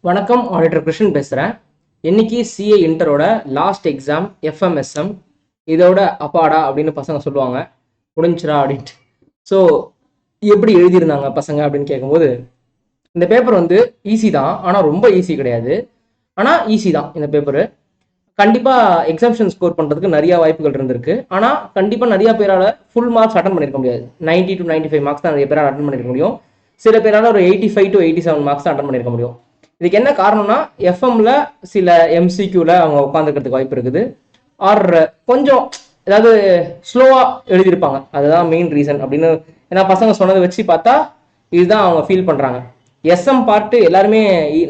வணக்கம், ஆடிட்டர் கிருஷ்ணன் பேசுகிறேன். இன்னைக்கு சிஏ இன்டரோட லாஸ்ட் எக்ஸாம் எஃப்எம்எஸ்எம். இதோட அப்பாடா அப்படின்னு பசங்க சொல்லுவாங்க, முடிஞ்சிரா அப்படின்ட்டு. ஸோ எப்படி எழுதியிருந்தாங்க பசங்க அப்படின்னு கேட்கும்போது, இந்த பேப்பர் வந்து ஈஸி தான், ஆனால் ரொம்ப ஈஸி கிடையாது. ஆனால் ஈஸி தான் இந்த பேப்பரு. கண்டிப்பாக எக்ஸாம்ஷன் ஸ்கோர் பண்ணுறதுக்கு நிறைய வாய்ப்புகள் இருந்திருக்கு. ஆனால் கண்டிப்பாக நிறைய பேரால் ஃபுல் மார்க்ஸ் அட்டன் பண்ணியிருக்க முடியாது. 90 to 95 மார்க்ஸ் தான் நிறைய பேரால் அட்டன் பண்ணியிருக்க முடியும். சில பேரால் ஒரு 85 to 87 மார்க்ஸ் தான் அட்டன் பண்ணியிருக்க முடியும். இதுக்கு என்ன காரணம்னா, எஃப்எம்ல சில எம்சிக்யூல அவங்க உட்காந்துக்கிறதுக்கு வாய்ப்பு இருக்குது. ஆர் கொஞ்சம் ஏதாவது ஸ்லோவா எழுதியிருப்பாங்க, அதுதான் மெயின் ரீசன் அப்படின்னு. ஏன்னா பசங்க சொன்னதை வச்சு பார்த்தா இதுதான் அவங்க ஃபீல் பண்றாங்க. எஸ்எம் பார்ட்டு எல்லாருமே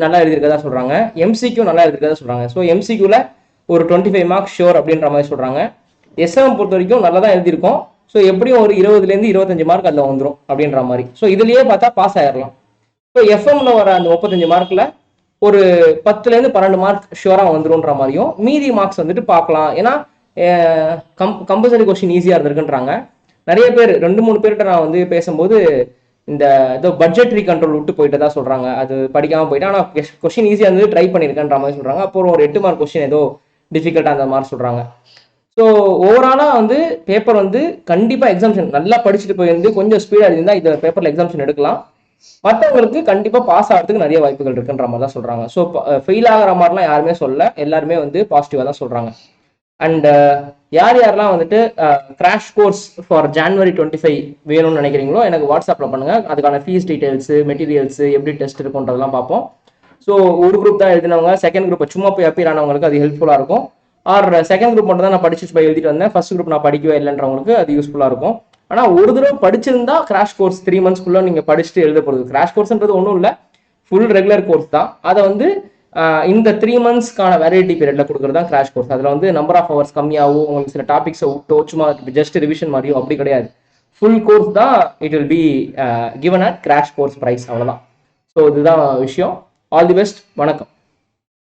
நல்லா எழுதியிருக்கதா சொல்றாங்க, எம்சிக்யூ நல்லா எழுதியிருக்கதா சொல்றாங்க. ஸோ எம்சிக்யூல ஒரு 25 மார்க்ஸ் ஷோர் அப்படின்ற மாதிரி சொல்றாங்க. எஸ்எம் பொறுத்த வரைக்கும் நல்லா தான் எழுதியிருக்கோம். ஸோ எப்படியும் ஒரு 20லேருந்து 25 மார்க் அதில் வந்துடும் அப்படின்ற மாதிரி. ஸோ இதுலயே பார்த்தா பாஸ் ஆயிடலாம். ஸோ எஃப்எம்ல வர அந்த 35 மார்க்ல ஒரு 10லேருந்து 12 மார்க் ஷுவராக வந்துரும்ன்ற மாதிரியும், மீதி மார்க்ஸ் வந்துட்டு பார்க்கலாம். ஏன்னா கம்பல்சரி கொஸ்டின் ஈஸியாக இருந்திருக்குன்றாங்க. நிறைய பேர் 2-3 பேர்கிட்ட நான் வந்து பேசும்போது இந்த ஏதோ பட்ஜெட்ரி கண்ட்ரோல் விட்டு போயிட்டு தான் சொல்றாங்க, அது படிக்காம போயிட்டேன். ஆனால் கொஸ்டின் ஈஸியாக இருந்தது, ட்ரை பண்ணியிருக்கேன்ற மாதிரி சொல்றாங்க. அப்புறம் ஒரு 8 மார்க் கொஸ்டின் ஏதோ டிஃபிகல்ட்டாக அந்த மாதிரி சொல்றாங்க. ஸோ ஓவராலாக வந்து பேப்பர் வந்து கண்டிப்பாக எக்ஸாம்ஷன் நல்லா படிச்சுட்டு போயிருந்து கொஞ்சம் ஸ்பீடாக இருந்தால் இந்த பேப்பரில் எக்ஸாம்ஷன் எடுக்கலாம். மற்றவங்களுக்கு கண்டிப்பாக பாஸ் ஆகிறதுக்கு நிறைய வாய்ப்புகள் இருக்குன்ற மாதிரி தான் சொல்றாங்க. ஸோ ஃபெயில் ஆகிற மாதிரிலாம் யாருமே சொல்ல, எல்லாருமே வந்து பாசிட்டிவாக தான் சொல்றாங்க. அண்ட் யாரெல்லாம் வந்துட்டு கிராஷ் கோர்ஸ் ஃபார் January 25 வேணும்னு நினைக்கிறீங்களோ எனக்கு வாட்ஸ்அப்பில் பண்ணுங்க. அதுக்கான ஃபீஸ் டீடைல்ஸு, மெட்டீரியல்ஸு, எப்படி டெஸ்ட் இருக்குன்றதெல்லாம் பார்ப்போம். ஸோ ஒரு குரூப் தான் எழுதினவங்க, செகண்ட் குரூப் சும்மா போய் அப்பீர் ஆனவங்களுக்கு அது ஹெல்ப்ஃபுல்லாக இருக்கும். ஆர் செகண்ட் குரூப் மட்டும் தான் நான் படிச்சுட்டு போய் எழுதிட்டு வந்தேன், ஃபர்ஸ்ட் குரூப் நான் படிக்கவே இல்லைன்றவங்களுக்கு அது யூஸ்ஃபுல்லாக இருக்கும். ஆனால் ஒரு தடவை படிச்சிருந்தா கிராஷ் கோர்ஸ் 3 monthsக்குள்ள நீங்கள் படிச்சுட்டு எழுத போகிறது. கிராஷ் கோர்ஸ்ன்றது ஒன்றும் இல்லை, ஃபுல் ரெகுலர் கோர்ஸ் தான். அதை வந்து இந்த 3 monthsக்கான வேலிடிட்டி பீரியட்ல கொடுக்குறது தான் கிராஷ் கோர்ஸ். அதில் வந்து நம்பர் ஆஃப் ஹவர்ஸ் கம்மியாகவும் உங்களுக்கு சில டாபிக்ஸை விட்டோ சும்மா ஜஸ்ட் ரிவிஷன் மாதிரியும் அப்படி கிடையாது. ஃபுல் கோர்ஸ் தான். It will be given at crash course price, அவ்வளோதான். ஸோ இதுதான் விஷயம். All the best. வணக்கம்.